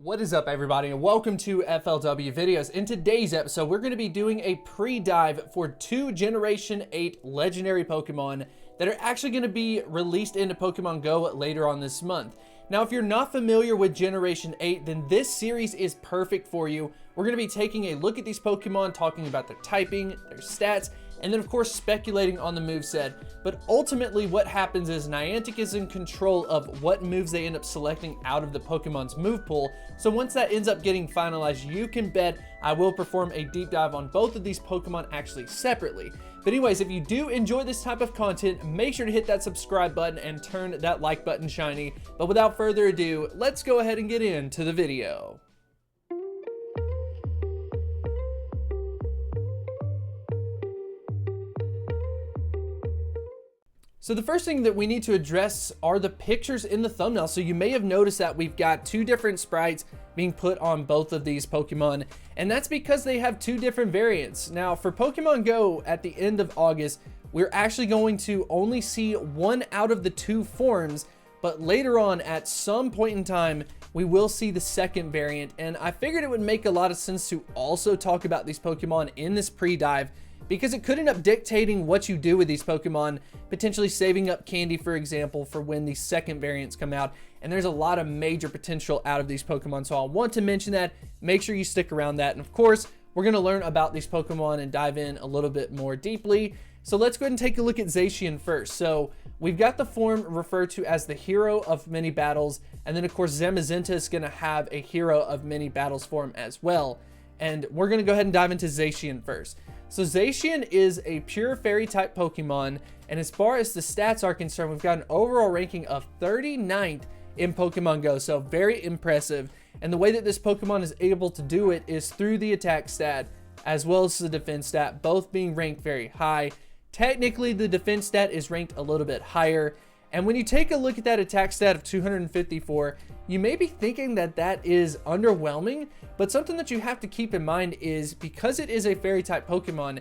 What is up, everybody, and welcome to FLW Videos. In today's episode, we're going to be doing a pre-dive for 2 Generation 8 legendary Pokemon that are actually going to be released into Pokemon Go later on this month. Now, if you're not familiar with Generation 8, then this series is perfect for you. We're going to be taking a look at these Pokemon, talking about their typing, their stats, and then of course speculating on the moveset. But ultimately what happens is Niantic is in control of what moves they end up selecting out of the Pokemon's move pool. So once that ends up getting finalized, you can bet I will perform a deep dive on both of these Pokemon actually separately. But anyways, if you do enjoy this type of content, make sure to hit that subscribe button and turn that like button shiny. But without further ado, let's go ahead and get into the video. So the first thing that we need to address are the pictures in the thumbnail. So you may have noticed that we've got 2 different sprites being put on both of these Pokemon, and that's because they have 2 different variants. Now for Pokemon Go at the end of August, we're actually going to only see 1 out of the 2 forms, but later on at some point in time, we will see the second variant, and I figured it would make a lot of sense to also talk about these Pokemon in this pre-dive, because it could end up dictating what you do with these Pokemon, potentially saving up candy, for example, for when the second variants come out. And there's a lot of major potential out of these Pokemon, so I want to mention that. Make sure you stick around that. And of course, we're going to learn about these Pokemon and dive in a little bit more deeply. So let's go ahead and take a look at Zacian first. So we've got the form referred to as the Hero of Many Battles, and then of course Zamazenta is going to have a Hero of Many Battles form as well. And we're going to go ahead and dive into Zacian first. So Zacian is a pure fairy type Pokemon, and as far as the stats are concerned, we've got an overall ranking of 39th in Pokemon Go, so very impressive. And the way that this Pokemon is able to do it is through the attack stat as well as the defense stat, both being ranked very high. Technically, the defense stat is ranked a little bit higher, and when you take a look at that attack stat of 254, you may be thinking that that is underwhelming, but something that you have to keep in mind is because it is a fairy type Pokemon,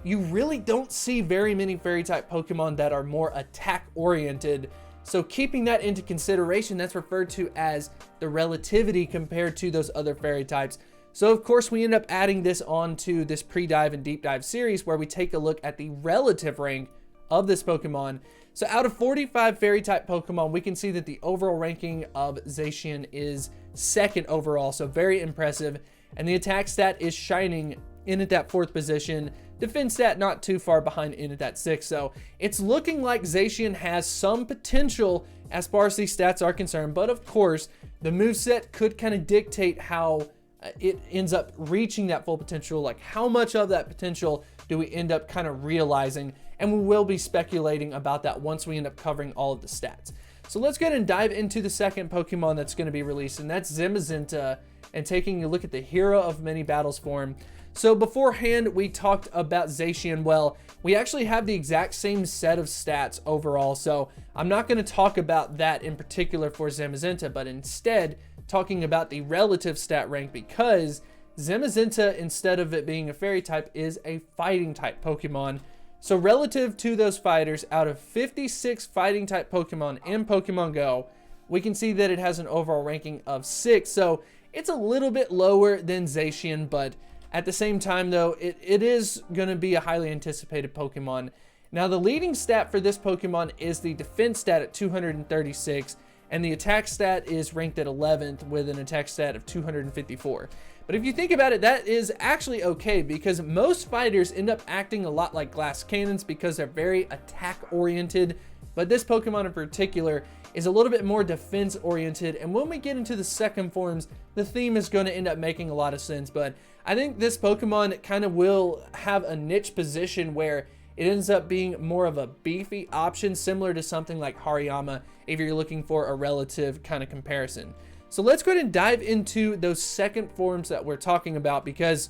you really don't see very many fairy type Pokemon that are more attack oriented. So keeping that into consideration, that's referred to as the relativity compared to those other fairy types. So of course we end up adding this on to this pre-dive and deep dive series where we take a look at the relative rank of this Pokemon. So out of 45 fairy type Pokemon, we can see that the overall ranking of Zacian is 2nd overall, so very impressive. And the attack stat is shining in at that 4th position. Defense stat not too far behind in at that 6th. So it's looking like Zacian has some potential as far as these stats are concerned. But of course, the moveset could kind of dictate how it ends up reaching that full potential. Like how much of that potential do we end up kind of realizing? And we will be speculating about that once we end up covering all of the stats. So let's go ahead and dive into the second Pokemon that's going to be released, and that's Zamazenta, and taking a look at the Hero of Many Battles form. So beforehand, we talked about Zacian. Well, we actually have the exact same set of stats overall, so I'm not going to talk about that in particular for Zamazenta, but instead talking about the relative stat rank, because Zamazenta, instead of it being a fairy type, is a fighting type Pokemon. So relative to those fighters, out of 56 fighting type Pokemon in Pokemon Go, we can see that it has an overall ranking of 6. So it's a little bit lower than Zacian, but at the same time though, it is going to be a highly anticipated Pokemon. Now the leading stat for this Pokemon is the defense stat at 236, and the attack stat is ranked at 11th with an attack stat of 254. But if you think about it, that is actually okay, because most fighters end up acting a lot like glass cannons because they're very attack oriented. But this Pokemon in particular is a little bit more defense oriented. And when we get into the second forms, the theme is going to end up making a lot of sense. But I think this Pokemon kind of will have a niche position where it ends up being more of a beefy option, similar to something like Hariyama, if you're looking for a relative kind of comparison. So let's go ahead and dive into those second forms that we're talking about, because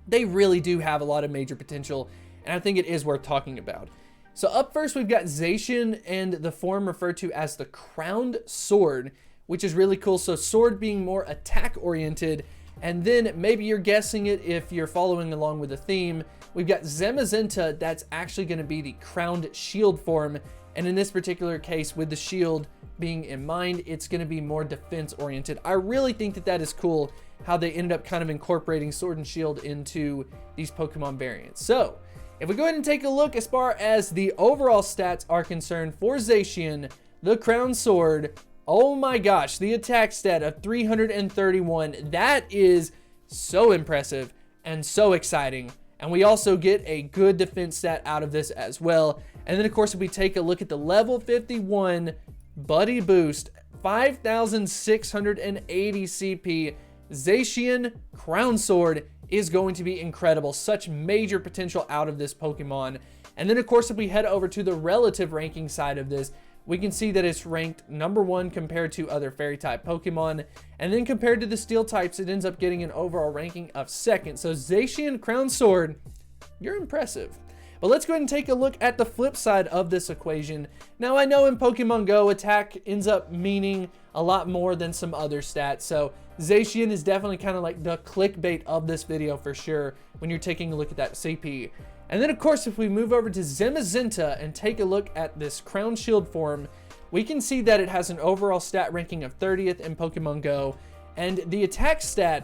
they really do have a lot of major potential, and I think it is worth talking about. So up first, we've got Zacian and the form referred to as the Crowned Sword, which is really cool. So sword being more attack oriented, and then maybe you're guessing it if you're following along with the theme. We've got Zamazenta, that's actually going to be the Crowned Shield form, And in this particular case, with the shield being in mind, it's going to be more defense oriented. I really think that that is cool how they ended up kind of incorporating sword and shield into these Pokemon variants. So if we go ahead and take a look as far as the overall stats are concerned for Zacian, the Crown Sword, oh my gosh, the attack stat of 331, that is so impressive and so exciting. And we also get a good defense stat out of this as well. And then of course, if we take a look at the level 51 Buddy Boost, 5,680 CP, Zacian Crown Sword is going to be incredible. Such major potential out of this Pokemon. And then of course, if we head over to the relative ranking side of this, we can see that it's ranked number 1 compared to other fairy type Pokemon. And then compared to the steel types, it ends up getting an overall ranking of 2nd. So Zacian Crown Sword, you're impressive. But let's go ahead and take a look at the flip side of this equation. Now I know in Pokemon Go, attack ends up meaning a lot more than some other stats. So Zacian is definitely kind of like the clickbait of this video for sure when you're taking a look at that CP. And then of course, if we move over to Zamazenta and take a look at this Crown Shield form, we can see that it has an overall stat ranking of 30th in Pokemon Go. And the attack stat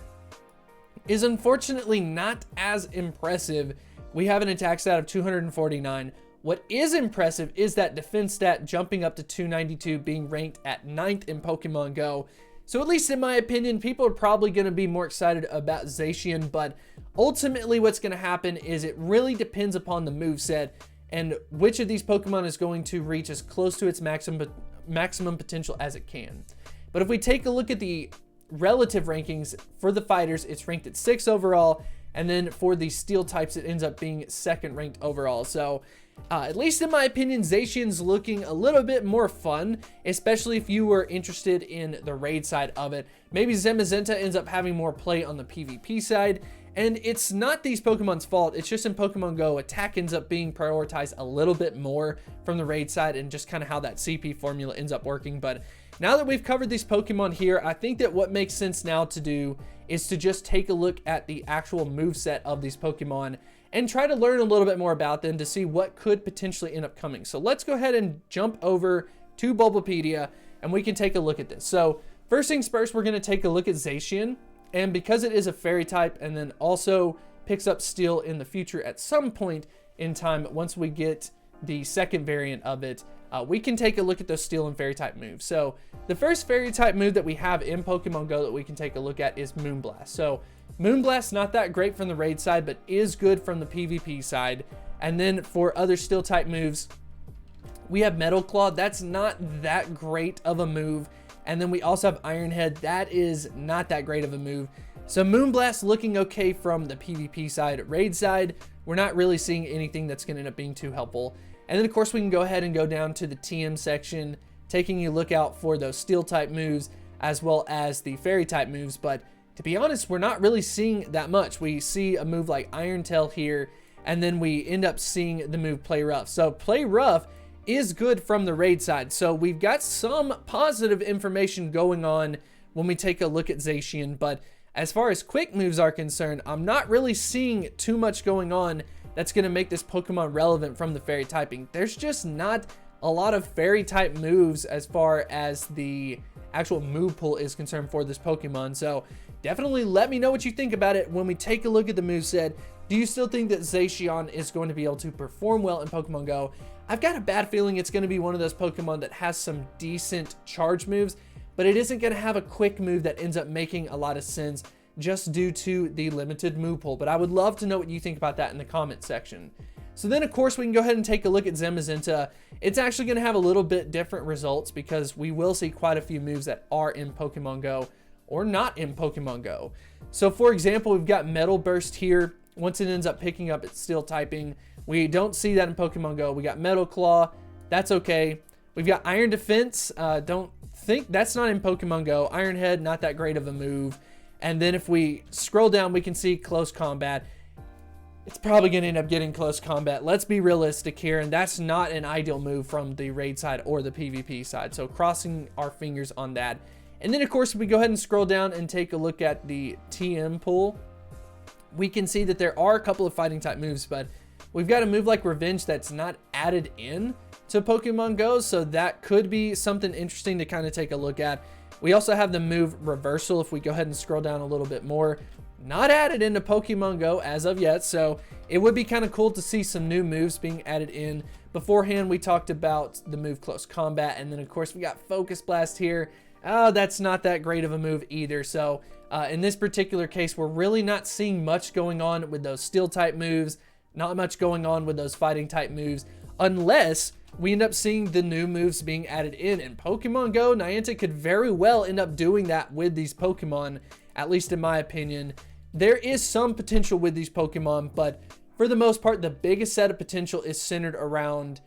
is unfortunately not as impressive. We have an attack stat of 249. What is impressive is that defense stat jumping up to 292, being ranked at 9th in Pokemon Go. So at least in my opinion, people are probably going to be more excited about Zacian, but ultimately what's going to happen is it really depends upon the moveset and which of these Pokemon is going to reach as close to its maximum potential as it can. But if we take a look at the relative rankings for the fighters, it's ranked at 6 overall. And then for the steel types, it ends up being 2nd ranked overall. So at least in my opinion, Zacian's looking a little bit more fun, especially if you were interested in the raid side of it. Maybe Zamazenta ends up having more play on the PvP side. And it's not these Pokemon's fault. It's just in Pokemon Go, attack ends up being prioritized a little bit more from the raid side and just kind of how that CP formula ends up working. But now that we've covered these Pokemon here, I think that what makes sense now to do is to just take a look at the actual moveset of these Pokemon and try to learn a little bit more about them to see what could potentially end up coming. So let's go ahead and jump over to Bulbapedia and we can take a look at this. So first things first, we're going to take a look at Zacian. And because it is a fairy type and then also picks up steel in the future at some point in time, once we get the 2nd variant of it, we can take a look at those steel and fairy type moves. So the first fairy type move that we have in Pokemon Go that we can take a look at is Moonblast. So Moonblast, not that great from the raid side, but is good from the PvP side. And then for other steel type moves, we have Metal Claw. That's not that great of a move. And then we also have Iron Head. That is not that great of a move. So Moonblast looking okay from the PvP side. Raid side, we're not really seeing anything that's going to end up being too helpful. And then of course we can go ahead and go down to the TM section, taking a look out for those steel type moves as well as the fairy type moves. But to be honest, we're not really seeing that much. We see a move like Iron Tail here, and then we end up seeing the move Play Rough. So Play Rough is good from the raid side. So we've got some positive information going on when we take a look at Zacian. But as far as quick moves are concerned, I'm not really seeing too much going on that's going to make this Pokemon relevant from the fairy typing. There's just not a lot of fairy type moves as far as the actual move pool is concerned for this Pokemon. So definitely let me know what you think about it when we take a look at the moveset. Do you still think that Zacian is going to be able to perform well in Pokemon Go? I've got a bad feeling it's going to be one of those Pokemon that has some decent charge moves, but it isn't going to have a quick move that ends up making a lot of sense just due to the limited move pool. But I would love to know what you think about that in the comment section. So then of course we can go ahead and take a look at Zamazenta. It's actually going to have a little bit different results because we will see quite a few moves that are in Pokemon Go or not in Pokemon Go. So for example, we've got Metal Burst here. Once it ends up picking up its steel typing, we don't see that in Pokemon Go. We got Metal Claw. That's okay. We've got Iron Defense. Don't think that's not in Pokemon Go. Iron Head, not that great of a move. And then if we scroll down, we can see Close Combat. It's probably going to end up getting Close Combat. Let's be realistic here, and that's not an ideal move from the raid side or the PvP side. So crossing our fingers on that. And then of course, if we go ahead and scroll down and take a look at the TM pool, we can see that there are a couple of fighting type moves, but we've got a move like Revenge that's not added in to Pokemon Go, so that could be something interesting to kind of take a look at. We also have the move reversal. If we go ahead and scroll down a little bit more, not added into Pokemon Go as of yet, so it would be kind of cool to see some new moves being added in. Beforehand, we talked about the move Close Combat, and then of course we got Focus Blast here. Oh, that's not that great of a move either. So in this particular case, we're really not seeing much going on with those Steel type moves, not much going on with those Fighting type moves, unless we end up seeing the new moves being added in. And Pokemon Go, Niantic could very well end up doing that with these Pokemon, at least in my opinion. There is some potential with these Pokemon, but for the most part, the biggest set of potential is centered around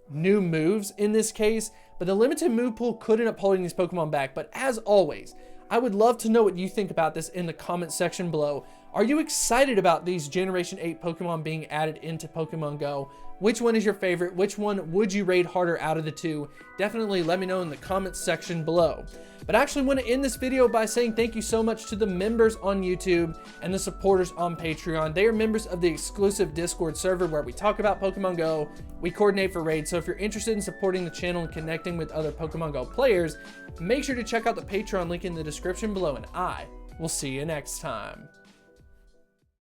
new moves in this case. But the limited move pool could end up holding these Pokemon back. But as always, I would love to know what you think about this in the comment section below. Are you excited about these Generation 8 Pokemon being added into Pokemon Go? Which one is your favorite? Which one would you rate harder out of the two? Definitely let me know in the comments section below. But I actually want to end this video by saying thank you so much to the members on YouTube and the supporters on Patreon. They are members of the exclusive Discord server where we talk about Pokemon Go, we coordinate for raids. So if you're interested in supporting the channel and connecting with other Pokemon Go players, make sure to check out the Patreon link in the description below, and I will see you next time.